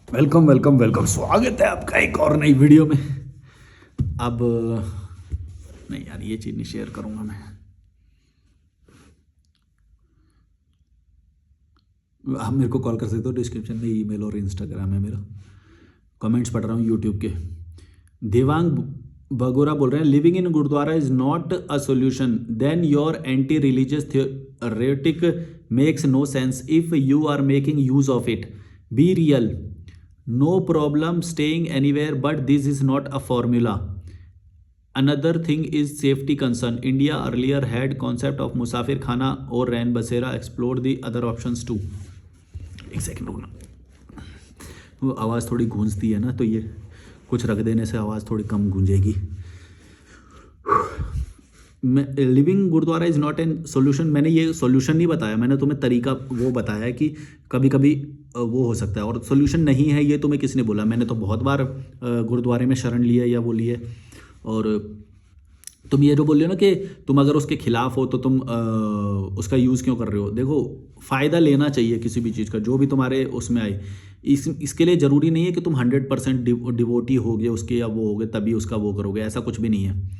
Welcome welcome welcome, स्वागत है आपका एक और नई वीडियो में। अब नहीं यार, ये चीज़ नहीं शेयर करूंगा मैं। आप मेरे को कॉल कर सकते हो, डिस्क्रिप्शन में ईमेल और इंस्टाग्राम है मेरा। कमेंट्स पढ़ रहा हूँ यूट्यूब के। देवांग बगोरा बोल रहे हैं, living in gurdwara is not a solution, then your anti religious theoretic makes no sense if you are making use of it. Be real, no problem staying anywhere, but this is not a formula. Another thing is safety concern. India earlier had concept of musafir khana or rain basera. Explore the other options too. एक second रुकना, वो आवाज़ थोड़ी गूंजती है ना, तो ये कुछ रख देने से आवाज़ थोड़ी कम गूंजेगी। Living gurudwara is not an solution, मैंने ये सोल्यूशन नहीं बताया, मैंने तुम्हें तरीका वो बताया है कि कभी कभी वो हो सकता है, और सोल्यूशन नहीं है ये तुम्हें किसने बोला। मैंने तो बहुत बार गुरुद्वारे में शरण लिए या वो लिए। और तुम ये जो बोल रहे हो ना कि तुम अगर उसके खिलाफ हो तो तुम उसका यूज़ क्यों कर रहे हो। देखो, फ़ायदा लेना चाहिए किसी भी चीज़ का, जो भी तुम्हारे उसमें आए। इसके लिए ज़रूरी नहीं है कि तुम 100% डिवोटी होगे उसके या वो होगे तभी उसका वो करोगे, ऐसा कुछ भी नहीं है।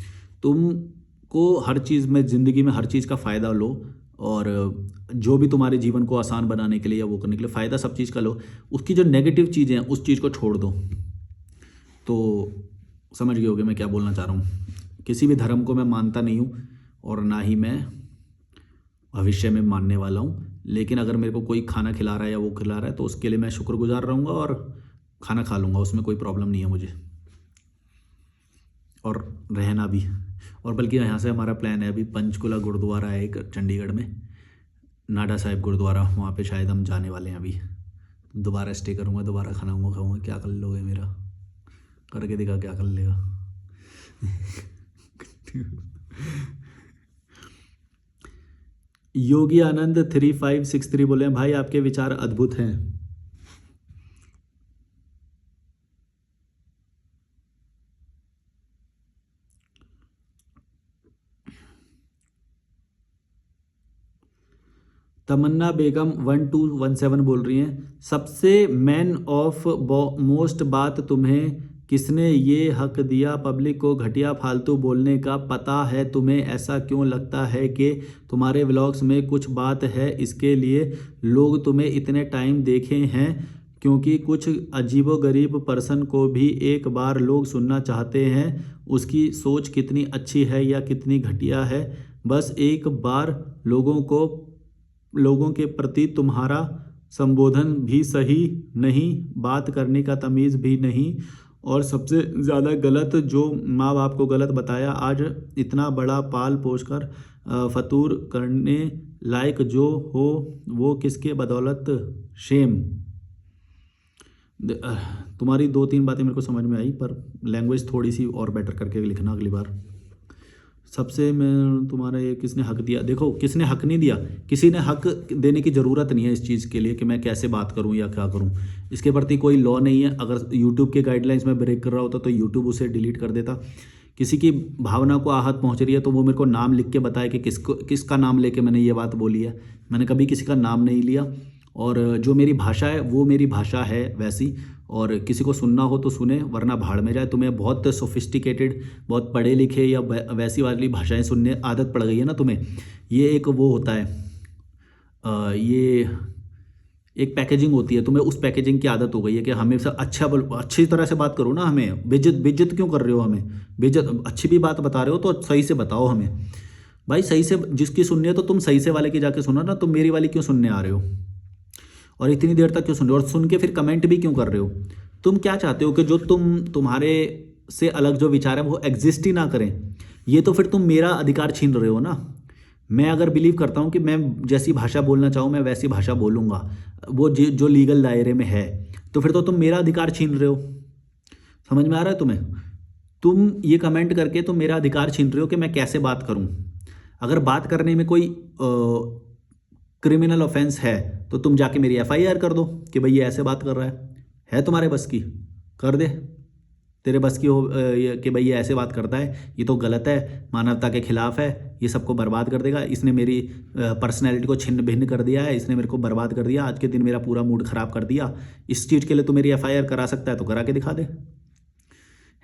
तुम को हर चीज़ में, ज़िंदगी में हर चीज़ का फ़ायदा लो, और जो भी तुम्हारे जीवन को आसान बनाने के लिए या वो करने के लिए फ़ायदा सब चीज़ का लो। उसकी जो नेगेटिव चीज़ें हैं उस चीज़ को छोड़ दो। तो समझ गए होगे मैं क्या बोलना चाह रहा हूँ। किसी भी धर्म को मैं मानता नहीं हूँ और ना ही मैं भविष्य में मानने वाला हूँ, लेकिन अगर मेरे को कोई खाना खिला रहा है या वो खिला रहा है तो उसके लिए मैं शुक्रगुजार रहूँगा और खाना खा लूँगा, उसमें कोई प्रॉब्लम नहीं है मुझे, और रहना भी। और बल्कि यहाँ से हमारा प्लान है, अभी पंचकुला गुरुद्वारा है एक चंडीगढ़ में, नाडा साहिब गुरुद्वारा, वहाँ पे शायद हम जाने वाले हैं। अभी दोबारा स्टे करूँगा, दोबारा खाना खाऊँगा। क्या कर लोगे मेरा, करके दिखा क्या कर लेगा। योगी आनंद 3563 बोले हैं, भाई आपके विचार अद्भुत हैं। तमन्ना बेगम 1217 बोल रही हैं, सबसे मैन ऑफ मोस्ट बात तुम्हें किसने ये हक दिया पब्लिक को घटिया फालतू बोलने का। पता है तुम्हें, ऐसा क्यों लगता है कि तुम्हारे व्लॉग्स में कुछ बात है, इसके लिए लोग तुम्हें इतने टाइम देखे हैं, क्योंकि कुछ अजीबोगरीब पर्सन को भी एक बार लोग सुनना चाहते हैं। उसकी सोच कितनी अच्छी है या कितनी घटिया है, बस एक बार लोगों के प्रति तुम्हारा संबोधन भी सही नहीं, बात करने का तमीज़ भी नहीं, और सबसे ज़्यादा गलत जो माँ बाप को गलत बताया। आज इतना बड़ा पाल पोस कर फतूर करने लायक जो हो वो किसके बदौलत। शेम। तुम्हारी 2-3 बातें मेरे को समझ में आई, पर लैंग्वेज थोड़ी सी और बेटर करके लिखना अगली बार। सबसे मैं तुम्हारा ये किसने हक दिया, देखो किसने हक नहीं दिया, किसी ने हक देने की ज़रूरत नहीं है इस चीज़ के लिए कि मैं कैसे बात करूं या क्या करूं। इसके प्रति कोई लॉ नहीं है। अगर यूट्यूब के गाइडलाइंस में ब्रेक कर रहा होता तो यूट्यूब उसे डिलीट कर देता। किसी की भावना को आहत पहुंच रही है तो वो मेरे को नाम लिख के बताए कि किसका नाम लेके मैंने ये बात बोली है। मैंने कभी किसी का नाम नहीं लिया, और जो मेरी भाषा है वो मेरी भाषा है वैसी, और किसी को सुनना हो तो सुने वरना भाड़ में जाए। तुम्हें बहुत सोफिस्टिकेटेड, बहुत पढ़े लिखे या वैसी वाली भाषाएं सुनने आदत पड़ गई है ना तुम्हें। ये एक वो होता है, ये एक पैकेजिंग होती है, तुम्हें उस पैकेजिंग की आदत हो गई है कि हमेशा अच्छी तरह से बात करो ना। हमें बेइज्जत क्यों कर रहे हो, हमें बेइज्जत। अच्छी भी बात बता रहे हो तो सही से बताओ हमें भाई, सही से। जिसकी सुननी है तो तुम सही से वाले की जाके सुनो ना, तुम मेरी वाली क्यों सुनने आ रहे हो, और इतनी देर तक क्यों सुन रहे हो, और सुन के फिर कमेंट भी क्यों कर रहे हो। तुम क्या चाहते हो कि जो तुम्हारे से अलग जो विचार है वो एग्जिस्ट ही ना करें। ये तो फिर तुम मेरा अधिकार छीन रहे हो ना। मैं अगर बिलीव करता हूँ कि मैं जैसी भाषा बोलना चाहूँ मैं वैसी भाषा बोलूँगा, वो जो लीगल दायरे में है, तो फिर तो तुम मेरा अधिकार छीन रहे हो। समझ में आ रहा है तुम्हें। तुम ये कमेंट करके तुम मेरा अधिकार छीन रहे हो कि मैं कैसे बात करूँ। अगर बात करने में कोई क्रिमिनल ऑफेंस है तो तुम जाके मेरी FIR कर दो कि भाई ये ऐसे बात कर रहा है तुम्हारे बस की, कर दे। तेरे बस की हो कि भाई ये ऐसे बात करता है, ये तो गलत है, मानवता के खिलाफ है, ये सबको बर्बाद कर देगा, इसने मेरी पर्सनैलिटी को छिन्न भिन्न कर दिया है, इसने मेरे को बर्बाद कर दिया, आज के दिन मेरा पूरा मूड ख़राब कर दिया, इस चीज़ के लिए तो मेरी FIR करा सकता है तो करा के दिखा दे।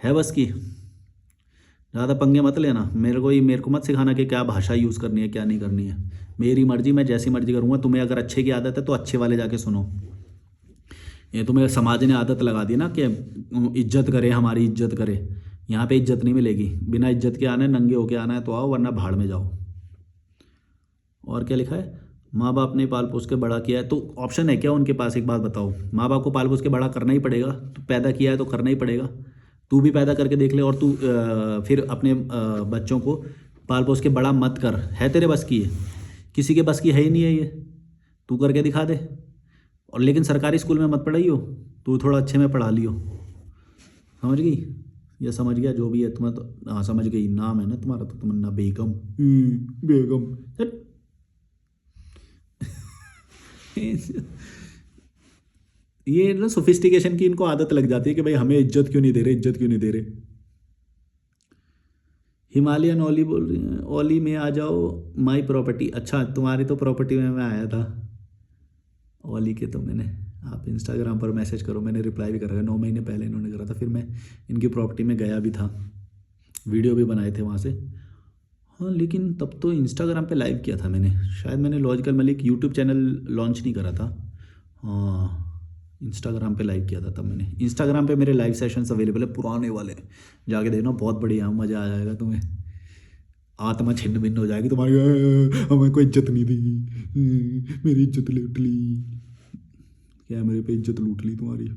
है बस की, ज़्यादा पंगे मत लेना। मेरे को मत सिखाना कि क्या भाषा यूज़ करनी है क्या नहीं करनी है। मेरी मर्जी, मैं जैसी मर्जी करूँगा। तुम्हें अगर अच्छे की आदत है तो अच्छे वाले जाके सुनो। ये तुम्हें समाज ने आदत लगा दी ना कि इज्जत करे, हमारी इज्जत करे। यहाँ पे इज्जत नहीं मिलेगी। बिना इज्जत के आना है, नंगे होके आना है तो आओ, वरना भाड़ में जाओ। और क्या लिखा है, माँ बाप ने पाल पोस के बड़ा किया है, तो ऑप्शन है क्या उनके पास? एक बात बताओ, माँ बाप को पाल पोस के बड़ा करना ही पड़ेगा, तो पैदा किया है तो करना ही पड़ेगा। तू भी पैदा करके देख ले और तू फिर अपने बच्चों को पाल पोस के बड़ा मत कर। है तेरे बस की है? किसी के बस की है ही नहीं है ये। तू करके दिखा दे। और लेकिन सरकारी स्कूल में मत पढ़ाइयो, तू थोड़ा अच्छे में पढ़ा लियो। समझ गई या समझ गया जो भी है तुम्हें? तो हाँ समझ गई। नाम है ना तुम्हारा तो तमन्ना बेगम। बेगम ये ना सोफिस्टिकेशन की इनको आदत लग जाती है कि भाई हमें इज्जत क्यों नहीं दे रहे, इज्जत क्यों नहीं दे रहे। हिमालयन ओली बोल रही हैं, ओली में आ जाओ माई प्रॉपर्टी। अच्छा तुम्हारी तो प्रॉपर्टी में मैं आया था ओली के, तो मैंने, आप इंस्टाग्राम पर मैसेज करो, मैंने रिप्लाई भी करा। 9 महीने पहले इन्होंने करा था, फिर मैं इनकी प्रॉपर्टी में गया भी था, वीडियो भी बनाए थे वहाँ से। हाँ लेकिन तब तो इंस्टाग्राम पे लाइव किया था मैंने, शायद मैंने logical Malik YouTube channel launch नहीं करा था। हाँ इंस्टाग्राम पे लाइव किया था तब मैंने। इंस्टाग्राम पे मेरे लाइव सेशंस अवेलेबल है, पुराने वाले, जाके देखना, बहुत बढ़िया, मज़ा आ जाएगा तुम्हें। आत्मा छिन्न भिन्न हो जाएगी तुम्हारी। हमें कोई इज्जत नहीं दी, मेरी इज्जत लूट ली, क्या मेरे पे इज्जत लूट ली तुम्हारी।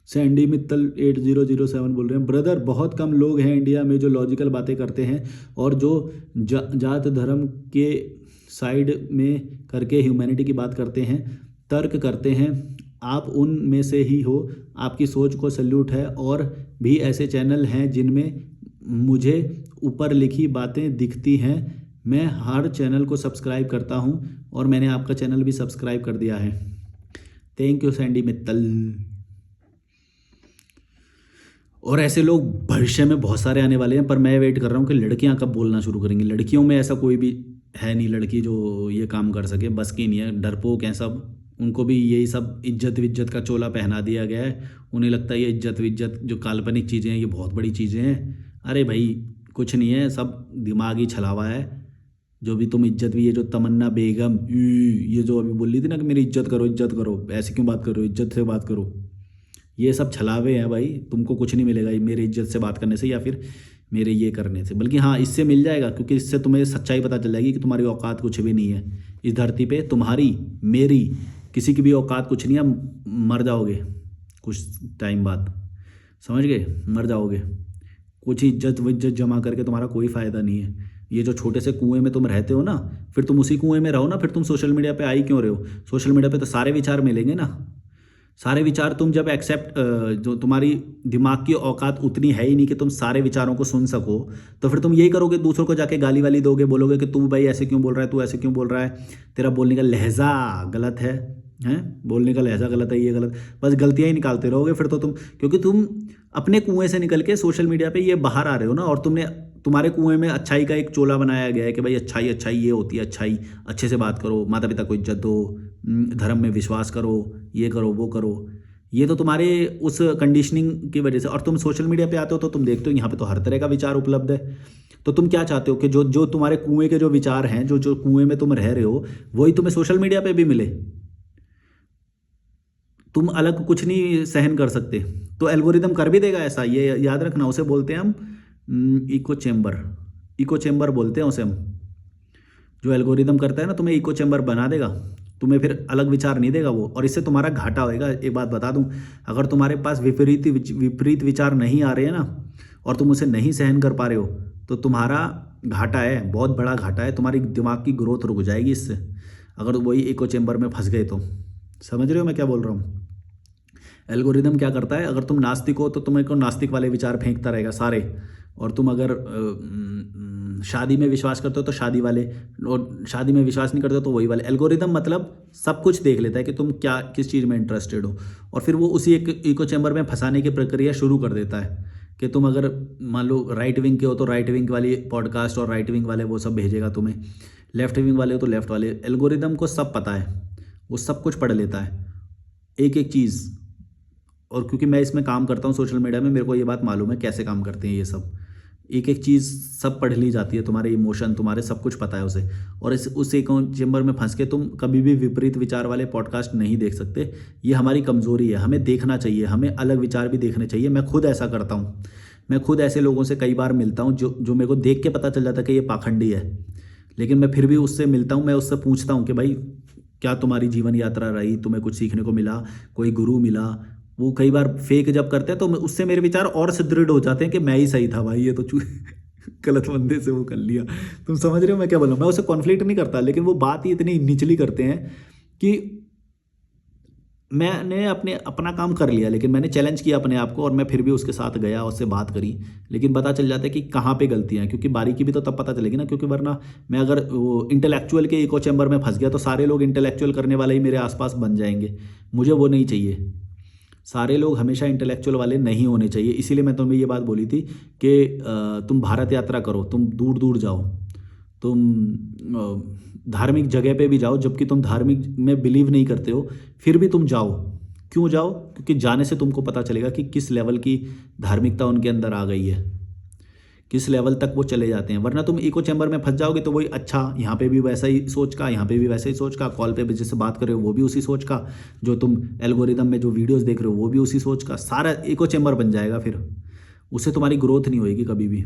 सैंडी मित्तल 8007 बोल रहे हैं, ब्रदर बहुत कम लोग हैं इंडिया में जो लॉजिकल बातें करते हैं और जो जात धर्म के साइड में करके ह्यूमैनिटी की बात करते हैं, तर्क करते हैं। आप उन में से ही हो, आपकी सोच को सल्यूट है। और भी ऐसे चैनल हैं जिनमें मुझे ऊपर लिखी बातें दिखती हैं। मैं हर चैनल को सब्सक्राइब करता हूं और मैंने आपका चैनल भी सब्सक्राइब कर दिया है। Thank you Sandy Mittal. और ऐसे लोग भविष्य में बहुत सारे आने वाले हैं, पर मैं वेट कर रहा हूँ कि लड़कियाँ कब बोलना शुरू करेंगी। लड़कियों में ऐसा कोई भी है नहीं लड़की जो ये काम कर सके, बस की नहीं है, डरपोक हैं सब। उनको भी यही सब इज्जत विज्जत का चोला पहना दिया गया है। उन्हें लगता है ये इज्जत विज्जत जो काल्पनिक चीज़ें हैं ये बहुत बड़ी चीज़ें हैं। अरे भाई कुछ नहीं है, सब दिमागी छलावा है। जो भी तुम इज्जत भी, ये जो तमन्ना बेगम ये जो अभी बोल रही थी ना कि मेरी इज्जत करो, ऐसे क्यों बात करो, इज्जत से बात करो, ये सब छलावे हैं भाई। तुमको कुछ नहीं मिलेगा मेरी इज्जत से बात करने से या फिर मेरे ये करने से, बल्कि हाँ इससे मिल जाएगा, क्योंकि इससे तुम्हें सच्चाई पता चल जाएगी कि तुम्हारी औकात कुछ भी नहीं है इस धरती पे। तुम्हारी, मेरी, किसी की भी औकात कुछ नहीं है। मर जाओगे कुछ टाइम बाद, समझ गए, मर जाओगे। कुछ इज्जत विज्जत जमा करके तुम्हारा कोई फ़ायदा नहीं है। ये जो छोटे से कुएं में तुम रहते हो ना, फिर तुम उसी कुएं में रहो ना, फिर तुम सोशल मीडिया पे आई क्यों रहे हो? सोशल मीडिया पे तो सारे विचार मिलेंगे ना, सारे विचार तुम जब एक्सेप्ट, जो तुम्हारी दिमाग की औकात उतनी है ही नहीं कि तुम सारे विचारों को सुन सको, तो फिर तुम यही करोगे, दूसरों को जाके गाली वाली दोगे, बोलोगे कि तू भाई ऐसे क्यों बोल रहा है, तू ऐसे क्यों बोल रहा है, तेरा बोलने का लहजा गलत है, बोलने का लहजा गलत है, ये गलत, बस गलतियाँ ही निकालते रहोगे फिर तो तुम। क्योंकि तुम अपने कुएं से निकल के सोशल मीडिया पे ये बाहर आ रहे हो ना, और तुम्हारे कुएं में अच्छाई का एक चोला बनाया गया है कि भाई अच्छाई ये होती है, अच्छाई, अच्छे से बात करो, माता पिता को इज्जत दो, धर्म में विश्वास करो, ये करो वो करो। ये तो तुम्हारे उस कंडीशनिंग की वजह से। और तुम सोशल मीडिया पे आते हो तो तुम देखते हो यहाँ पे तो हर तरह का विचार उपलब्ध है। तो तुम क्या चाहते हो कि जो तुम्हारे कुएं के जो विचार हैं, जो कुएं में तुम रह रहे हो, वही तुम्हें सोशल मीडिया पे भी मिले। तुम अलग कुछ नहीं सहन कर सकते, तो एल्गोरिदम कर भी देगा ऐसा, ये याद रखना। उसे बोलते हैं हम इको चेम्बर बोलते हैं उसे हम। जो एल्गोरिदम करता है ना, तुम्हें इको चेम्बर बना देगा, तुम्हें फिर अलग विचार नहीं देगा वो, और इससे तुम्हारा घाटा होएगा। एक बात बता दूं, अगर तुम्हारे पास विपरीत विचार नहीं आ रहे हैं ना, और तुम उसे नहीं सहन कर पा रहे हो, तो तुम्हारा घाटा है, बहुत बड़ा घाटा है। तुम्हारी दिमाग की ग्रोथ रुक जाएगी इससे, अगर वही इको चेम्बर में फंस गए तो। समझ रहे हो मैं क्या बोल रहा हूँ? एल्गोरिदम क्या करता है, अगर तुम नास्तिक हो तो तुम्हें को नास्तिक वाले विचार फेंकता रहेगा सारे, और तुम अगर शादी में विश्वास करते हो तो शादी वाले, और शादी में विश्वास नहीं करते हो तो वही वाले। एल्गोरिदम मतलब सब कुछ देख लेता है कि तुम किस चीज़ में इंटरेस्टेड हो, और फिर वो उसी एक इको चैम्बर में फंसाने की प्रक्रिया शुरू कर देता है कि तुम अगर मान लो राइट विंग के हो तो राइट विंग वाली पॉडकास्ट और राइट विंग वाले वो सब भेजेगा तुम्हें, लेफ्ट विंग वाले हो तो लेफ्ट वाले। एल्गोरिदम को सब पता है, वो सब कुछ पढ़ लेता है, एक एक चीज़। और क्योंकि मैं इसमें काम करता हूँ सोशल मीडिया में, मेरे को ये बात मालूम है कैसे काम करते हैं ये सब। एक एक चीज़ सब पढ़ ली जाती है, तुम्हारे इमोशन, तुम्हारे सब कुछ पता है उसे। और उस इको चेम्बर में फंस के तुम कभी भी विपरीत विचार वाले पॉडकास्ट नहीं देख सकते। ये हमारी कमज़ोरी है, हमें देखना चाहिए, हमें अलग विचार भी देखने चाहिए। मैं खुद ऐसा करता हूँ, मैं खुद ऐसे लोगों से कई बार मिलता हूँ जो मेरे को देख के पता चल जाता है कि ये पाखंडी है, लेकिन मैं फिर भी उससे मिलता हूँ। मैं उससे पूछता हूँ कि भाई क्या तुम्हारी जीवन यात्रा रही, तुम्हें कुछ सीखने को मिला, कोई गुरु मिला। वो कई बार फेक जब करते हैं तो उससे मेरे विचार और सुदृढ़ हो जाते हैं कि मैं ही सही था भाई, ये तो गलत बंदे से वो कर लिया। तुम समझ रहे हो मैं क्या बोल रहा हूँ? मैं उससे कॉन्फ्लिक्ट नहीं करता, लेकिन वो बात ही इतनी निचली करते हैं कि मैंने अपना काम कर लिया, लेकिन मैंने चैलेंज किया अपने आप को, और मैं फिर भी उसके साथ गया, उससे बात करी, लेकिन पता चल जाता है कि कहाँ पे गलतियाँ हैं। क्योंकि बारीकी भी तो तब पता चलेगी ना, क्योंकि वरना मैं अगर वो इंटेलेक्चुअल के इको चैम्बर में फंस गया तो सारे लोग इंटेलेक्चुअल करने वाले ही मेरे आसपास बन जाएंगे। मुझे वो नहीं चाहिए, सारे लोग हमेशा इंटेलेक्चुअल वाले नहीं होने चाहिए। इसीलिए मैं तुम्हें ये बात बोली थी कि तुम भारत यात्रा करो, तुम दूर दूर जाओ, तुम धार्मिक जगह पे भी जाओ, जबकि तुम धार्मिक में बिलीव नहीं करते हो, फिर भी तुम जाओ। क्यों जाओ? क्योंकि जाने से तुमको पता चलेगा कि किस लेवल की धार्मिकता उनके अंदर आ गई है, किस लेवल तक वो चले जाते हैं। वरना तुम इको चैम्बर में फंस जाओगे तो वही अच्छा, यहाँ पे भी वैसा ही सोच का, यहाँ पे भी वैसा ही सोच का, कॉल पे भी जिससे बात कर रहे हो वो भी उसी सोच का, जो तुम एल्गोरिदम में जो वीडियोस देख रहे हो वो भी उसी सोच का, सारा इको चैम्बर बन जाएगा। फिर उससे तुम्हारी ग्रोथ नहीं होएगी कभी भी।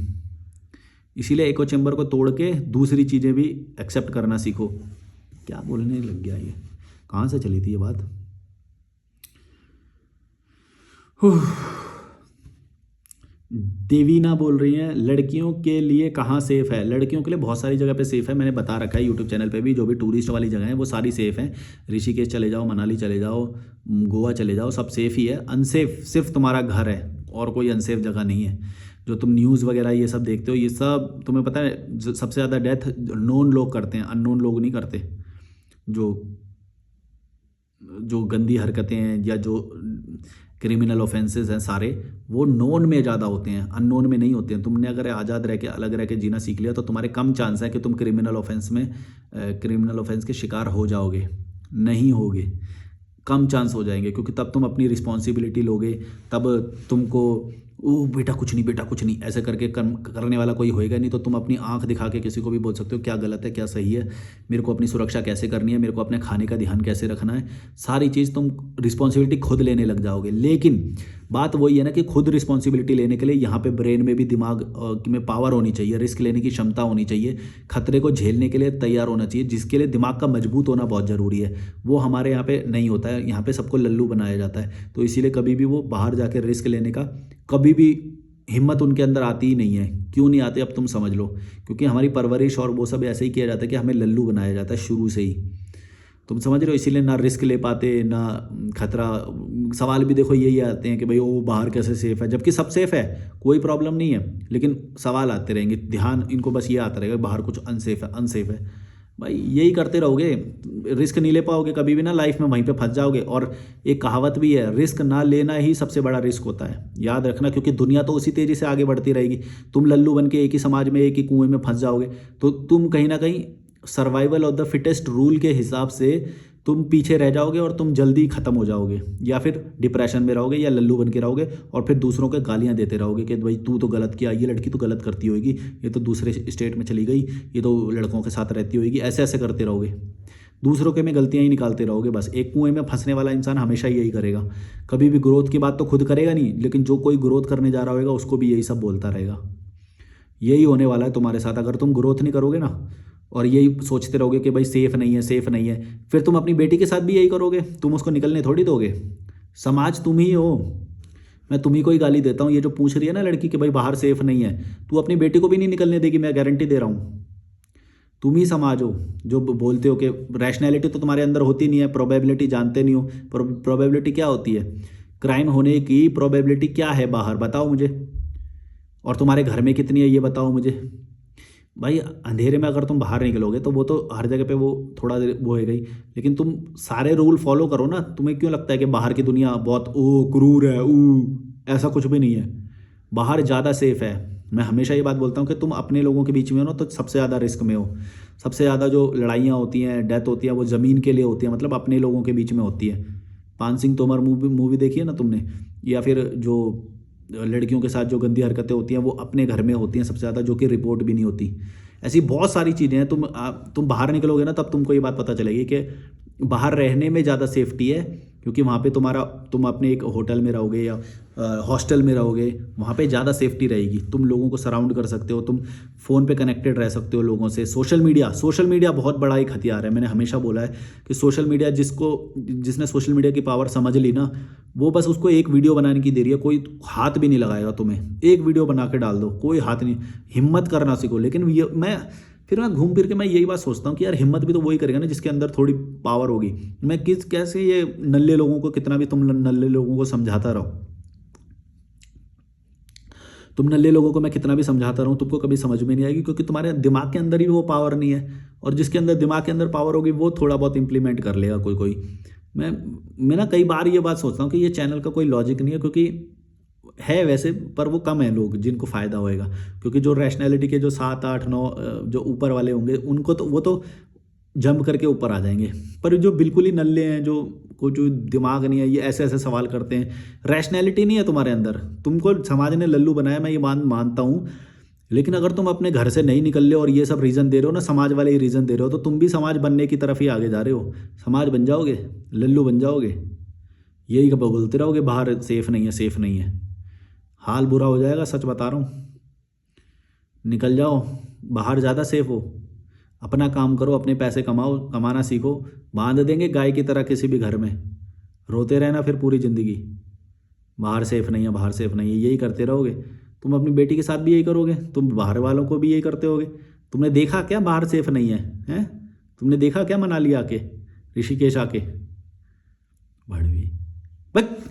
इसीलिए इको चैम्बर को तोड़ के दूसरी चीज़ें भी एक्सेप्ट करना सीखो। क्या बोलने लग गया ये, कहाँ से चली थी ये बात? देवीना बोल रही हैं, लड़कियों के लिए कहाँ सेफ़ है? लड़कियों के लिए बहुत सारी जगह पे सेफ़ है, मैंने बता रखा है यूट्यूब चैनल पे भी। जो भी टूरिस्ट वाली जगह है वो सारी सेफ़ हैं। ऋषिकेश चले जाओ, मनाली चले जाओ, गोवा चले जाओ, सब सेफ़ ही है। अनसेफ सिर्फ तुम्हारा घर है, और कोई अनसेफ जगह नहीं है। जो तुम न्यूज़ वगैरह ये सब देखते हो, ये सब तुम्हें पता है सबसे ज़्यादा डेथ नोन लोग करते हैं, अननोन लोग नहीं करते। जो जो गंदी हरकतें हैं या जो क्रिमिनल ऑफेंसेस हैं सारे, वो नोन में ज़्यादा होते हैं, अननोन में नहीं होते हैं। तुमने अगर आज़ाद रह के अलग रह के जीना सीख लिया तो तुम्हारे कम चांस है कि तुम क्रिमिनल ऑफेंस के शिकार हो जाओगे, नहीं होगे, कम चांस हो जाएंगे। क्योंकि तब तुम अपनी रिस्पॉन्सिबिलिटी लोगे, तब तुमको ओ बेटा कुछ नहीं, बेटा कुछ नहीं ऐसे करके करने वाला कोई होएगा नहीं। तो तुम अपनी आंख दिखा के किसी को भी बोल सकते हो क्या गलत है क्या सही है, मेरे को अपनी सुरक्षा कैसे करनी है, मेरे को अपने खाने का ध्यान कैसे रखना है, सारी चीज़ तुम रिस्पॉन्सिबिलिटी खुद लेने लग जाओगे। लेकिन बात वही है ना कि खुद रिस्पॉन्सिबिलिटी लेने के लिए यहाँ पे ब्रेन में भी दिमाग में पावर होनी चाहिए, रिस्क लेने की क्षमता होनी चाहिए, खतरे को झेलने के लिए तैयार होना चाहिए, जिसके लिए दिमाग का मजबूत होना बहुत ज़रूरी है। वो हमारे यहाँ पे नहीं होता है, यहाँ पे सबको लल्लू बनाया जाता है। तो इसीलिए कभी भी वो बाहर जाके रिस्क लेने का कभी भी हिम्मत उनके अंदर आती ही नहीं है। क्यों नहीं आती अब तुम समझ लो, क्योंकि हमारी परवरिश और वो सब ऐसे ही किया जाता है कि हमें लल्लू बनाया जाता है शुरू से ही। तुम समझ रहे हो? इसीलिए ना रिस्क ले पाते ना खतरा। सवाल भी देखो यही आते हैं कि भाई वो बाहर कैसे सेफ़ है, जबकि सब सेफ़ है, कोई प्रॉब्लम नहीं है, लेकिन सवाल आते रहेंगे, ध्यान इनको बस ये आता रहेगा बाहर कुछ अनसेफ है, अनसेफ है। भाई यही करते रहोगे, रिस्क नहीं ले पाओगे कभी भी ना, लाइफ में वहीं पे फंस जाओगे। और एक कहावत भी है, रिस्क ना लेना ही सबसे बड़ा रिस्क होता है, याद रखना। क्योंकि दुनिया तो उसी तेज़ी से आगे बढ़ती रहेगी, तुम लल्लू बन के एक ही समाज में एक ही कुएं में फंस जाओगे तो तुम कहीं ना कहीं survival of the fittest rule के हिसाब से तुम पीछे रह जाओगे और तुम जल्दी ख़त्म हो जाओगे, या फिर डिप्रेशन में रहोगे या लल्लू बन के रहोगे, और फिर दूसरों के गालियां देते रहोगे कि भाई तू तो गलत किया, ये लड़की तो गलत करती होगी, ये तो दूसरे स्टेट में चली गई, ये तो लड़कों के साथ रहती होगी, ऐसे ऐसे करते रहोगे, दूसरों के में गलतियां ही निकालते रहोगे। बस एक कुएं में फंसने वाला इंसान हमेशा यही करेगा, कभी भी ग्रोथ की बात तो खुद करेगा नहीं, लेकिन जो कोई ग्रोथ करने जा रहा होगा उसको भी यही सब बोलता रहेगा। यही होने वाला है तुम्हारे साथ अगर तुम ग्रोथ नहीं करोगे ना, और यही सोचते रहोगे कि भाई सेफ़ नहीं है, सेफ़ नहीं है, फिर तुम अपनी बेटी के साथ भी यही करोगे, तुम उसको निकलने थोड़ी दोगे। समाज तुम ही हो, मैं तुम्ही को ही गाली देता हूँ। ये जो पूछ रही है ना लड़की कि भाई बाहर सेफ़ नहीं है, तू अपनी बेटी को भी नहीं निकलने देगी, मैं गारंटी दे रहा हूँ। तुम ही समाज हो जो बोलते हो कि रैशनैलिटी तो तुम्हारे अंदर होती नहीं है, प्रोबेबिलिटी जानते नहीं हो। प्रोबेबिलिटी क्या होती है? क्राइम होने की प्रोबेबिलिटी क्या है बाहर, बताओ मुझे। और तुम्हारे घर में कितनी है ये बताओ मुझे। भाई अंधेरे में अगर तुम बाहर निकलोगे तो वो तो हर जगह पे वो थोड़ा देर वो है गई, लेकिन तुम सारे रूल फॉलो करो ना। तुम्हें क्यों लगता है कि बाहर की दुनिया बहुत ओ क्रूर है, ऐसा कुछ भी नहीं है। बाहर ज़्यादा सेफ़ है। मैं हमेशा ये बात बोलता हूँ कि तुम अपने लोगों के बीच में हो ना तो सबसे ज़्यादा रिस्क में हो। सबसे ज़्यादा जो लड़ाइयाँ होती हैं, डेथ होती है, वो ज़मीन के लिए होती है, मतलब अपने लोगों के बीच में होती है। पान सिंह तोमर मूवी देखी है ना तुमने? या फिर जो लड़कियों के साथ जो गंदी हरकतें होती हैं वो अपने घर में होती हैं सबसे ज़्यादा, जो कि रिपोर्ट भी नहीं होती। ऐसी बहुत सारी चीज़ें हैं। तुम बाहर निकलोगे ना तब तुमको ये बात पता चलेगी कि बाहर रहने में ज़्यादा सेफ्टी है, क्योंकि वहाँ पे तुम अपने एक होटल में रहोगे या हॉस्टल में रहोगे, वहाँ पे ज़्यादा सेफ्टी रहेगी। तुम लोगों को सराउंड कर सकते हो, तुम फ़ोन पे कनेक्टेड रह सकते हो लोगों से। सोशल मीडिया बहुत बड़ा एक हथियार है। मैंने हमेशा बोला है कि सोशल मीडिया जिसने सोशल मीडिया की पावर समझ ली ना, वो बस उसको एक वीडियो बनाने की देरी है, कोई हाथ भी नहीं लगाएगा तुम्हें। एक वीडियो बना के डाल दो, कोई हाथ नहीं। हिम्मत करना सीखो। लेकिन ये मैं घूम फिर के मैं यही बात सोचता हूँ कि यार हिम्मत भी तो वही करेगा ना जिसके अंदर थोड़ी पावर होगी। मैं कैसे ये नल्ले लोगों को, कितना भी तुम नल्ले लोगों को समझाता रहो, मैं कितना भी समझाता रहूँ तुमको कभी समझ में नहीं आएगी, क्योंकि तुम्हारे दिमाग के अंदर ही वो पावर नहीं है। और जिसके अंदर दिमाग के अंदर पावर होगी वो थोड़ा बहुत इंप्लीमेंट कर लेगा कोई। मैं ना कई बार ये बात सोचता हूँ कि ये चैनल का कोई लॉजिक नहीं है, क्योंकि है वैसे, पर वो कम है लोग जिनको फ़ायदा होएगा। क्योंकि जो रैशनैलिटी के जो 7, 8, 9 जो ऊपर वाले होंगे उनको तो वो तो जंप करके ऊपर आ जाएंगे। पर जो बिल्कुल ही नल्ले हैं, जो दिमाग नहीं है, ये ऐसे ऐसे सवाल करते हैं, रैशनैलिटी नहीं है तुम्हारे अंदर। तुमको समाज ने लल्लू बनाया, मैं ये मानता हूँ। लेकिन अगर तुम अपने घर से नहीं निकल रहे हो और ये सब रीज़न दे रहे हो ना, समाज वाले ही रीज़न दे रहे हो, तो तुम भी समाज बनने की तरफ ही आगे जा रहे हो। समाज बन जाओगे, लल्लू बन जाओगे, यही बोलते रहोगे बाहर सेफ़ नहीं है, सेफ़ नहीं है। हाल बुरा हो जाएगा, सच बता रहा हूँ। निकल जाओ बाहर, ज़्यादा सेफ हो। अपना काम करो, अपने पैसे कमाओ, कमाना सीखो। बांध देंगे गाय की तरह किसी भी घर में, रोते रहना फिर पूरी ज़िंदगी, बाहर सेफ़ नहीं है, बाहर सेफ़ नहीं है, यही करते रहोगे। तुम अपनी बेटी के साथ भी यही करोगे, तुम बाहर वालों को भी यही करते होगे। तुमने देखा क्या बाहर सेफ़ नहीं है? हैं? तुमने देखा क्या मनाली आके, ऋषिकेश आके? भड़वी बस।